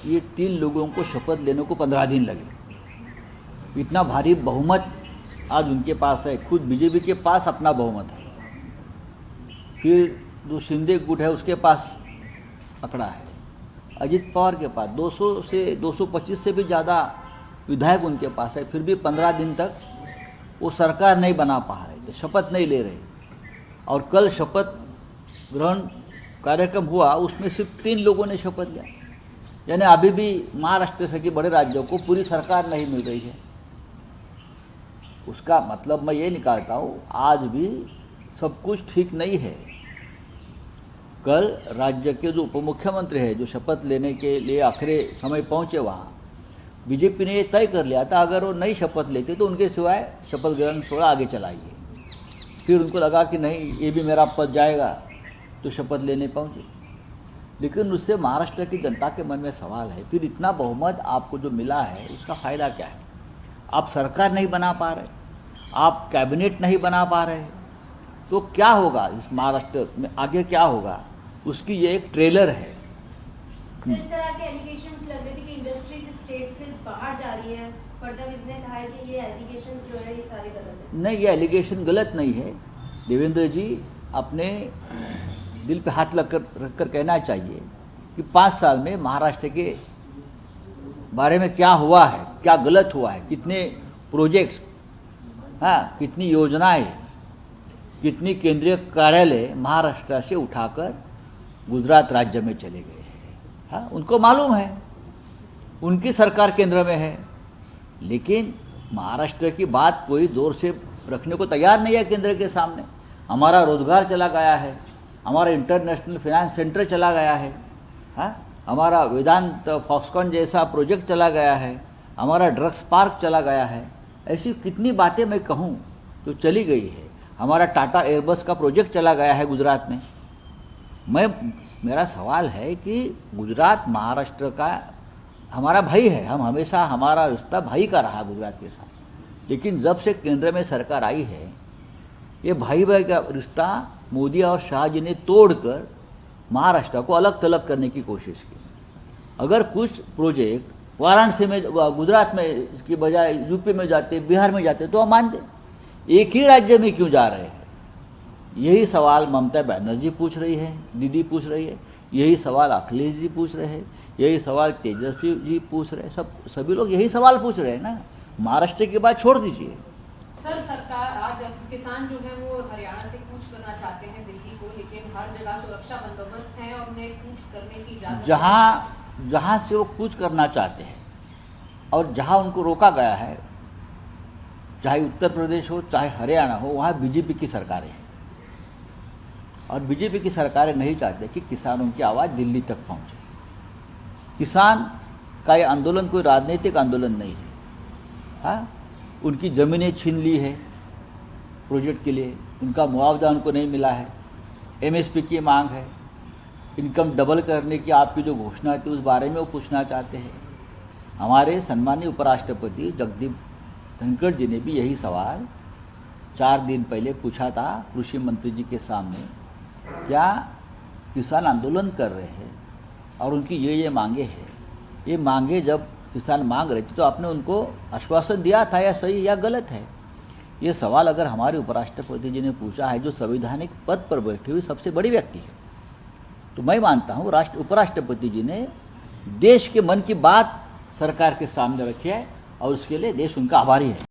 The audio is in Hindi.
ये 3 लोगों को शपथ लेने को 15 दिन लगे। इतना भारी बहुमत आज उनके पास है, खुद बीजेपी के पास अपना बहुमत है, फिर जो शिंदे गुट है उसके पास अकड़ा है, अजित पवार के पास 200 से 225 से भी ज़्यादा विधायक उनके पास है, फिर भी 15 दिन तक वो सरकार नहीं बना पा रहे थे, शपथ नहीं ले रहे। और कल शपथ ग्रहण कार्यक्रम हुआ, उसमें सिर्फ 3 लोगों ने शपथ लिया। यानी अभी भी महाराष्ट्र से कि बड़े राज्यों को पूरी सरकार नहीं मिल रही है। उसका मतलब मैं ये निकालता हूँ, आज भी सब कुछ ठीक नहीं है। कल राज्य के जो उप मुख्यमंत्री है, जो शपथ लेने के लिए आखिरी समय पहुंचे, वहाँ बीजेपी ने ये तय कर लिया था अगर वो नहीं शपथ लेते तो उनके सिवाय शपथ ग्रहण सोड़ा आगे चलाइए। फिर उनको लगा कि नहीं, ये भी मेरा पद जाएगा, तो शपथ लेने पहुंचे। लेकिन उससे महाराष्ट्र की जनता के मन में सवाल है, फिर इतना बहुमत आपको जो मिला है उसका फायदा क्या है? आप सरकार नहीं बना पा रहे, आप कैबिनेट नहीं बना पा रहे, तो क्या होगा इस महाराष्ट्र में आगे, क्या होगा? उसकी ये एक ट्रेलर है। इस तरह के एलिगेशंस लग रहे थे कि इंडस्ट्रीज स्टेट से बाहर जा रही है। फडणवीस ने कहा है कि ये एलिगेशंस जो है ये सारे गलत है। नहीं, ये एलिगेशन गलत नहीं है। देवेंद्र जी अपने दिल पे हाथ रख कर कहना चाहिए कि 5 साल में महाराष्ट्र के बारे में क्या हुआ है, क्या गलत हुआ है, कितने प्रोजेक्ट्स, हाँ, कितनी योजनाएं, कितनी केंद्रीय कार्यालय महाराष्ट्र से उठाकर गुजरात राज्य में चले गए हैं। हाँ, उनको मालूम है, उनकी सरकार केंद्र में है, लेकिन महाराष्ट्र की बात कोई जोर से रखने को तैयार नहीं है केंद्र के सामने। हमारा रोजगार चला गया है, हमारा इंटरनेशनल फाइनेंस सेंटर चला गया है, हाँ, हमारा वेदांत फॉक्सकॉन जैसा प्रोजेक्ट चला गया है, हमारा ड्रग्स पार्क चला गया है। ऐसी कितनी बातें मैं कहूँ तो चली गई है। हमारा टाटा एयरबस का प्रोजेक्ट चला गया है गुजरात में। मेरा सवाल है कि गुजरात महाराष्ट्र का हमारा भाई है, हम हमेशा, हमारा रिश्ता भाई का रहा गुजरात के साथ। लेकिन जब से केंद्र में सरकार आई है, ये भाई भाई का रिश्ता मोदी और शाह जी ने तोड़कर महाराष्ट्र को अलग थलग करने की कोशिश की। अगर कुछ प्रोजेक्ट वाराणसी में, गुजरात में की बजाय यूपी में जाते, बिहार में जाते, तो हम मानते। एक ही राज्य में क्यों जा रहे हैं? यही सवाल ममता बनर्जी पूछ रही है, दीदी पूछ रही है, यही सवाल अखिलेश जी पूछ रहे हैं, यही सवाल तेजस्वी जी पूछ रहे हैं, सभी लोग यही सवाल पूछ रहे हैं ना। महाराष्ट्र की बात छोड़ दीजिए। सर, सरकार आज किसान जो है वो हरियाणा से कूच करना चाहते हैं दिल्ली को, लेकिन हर जगह सुरक्षा बंदोबस्त है और उन्हें कूच करने की इजाजत जहाँ से वो कूच करना चाहते हैं और जहाँ उनको रोका गया है, चाहे उत्तर प्रदेश हो चाहे हरियाणा हो, वहाँ बीजेपी की सरकारें हैं। और बीजेपी की सरकारें नहीं चाहते कि किसानों की आवाज़ दिल्ली तक पहुँचे। किसान का ये आंदोलन कोई राजनीतिक आंदोलन नहीं है। हाँ, उनकी ज़मीनें छीन ली है प्रोजेक्ट के लिए, उनका मुआवजा उनको नहीं मिला है, एमएसपी की मांग है, इनकम डबल करने की आपकी जो घोषणा थी उस बारे में वो पूछना चाहते हैं। हमारे सम्मानीय उपराष्ट्रपति जगदीप धनखड़ जी ने भी यही सवाल 4 दिन पहले पूछा था कृषि मंत्री जी के सामने। क्या किसान आंदोलन कर रहे हैं और उनकी ये मांगे हैं, ये मांगे जब किसान मांग रहे थे तो आपने उनको आश्वासन दिया था, या सही या गलत है? ये सवाल अगर हमारे उपराष्ट्रपति जी ने पूछा है, जो संवैधानिक पद पर बैठे हुए सबसे बड़ी व्यक्ति है, तो मैं मानता हूँ उपराष्ट्रपति जी ने देश के मन की बात सरकार के सामने रखी है और उसके लिए देश उनका आभारी है।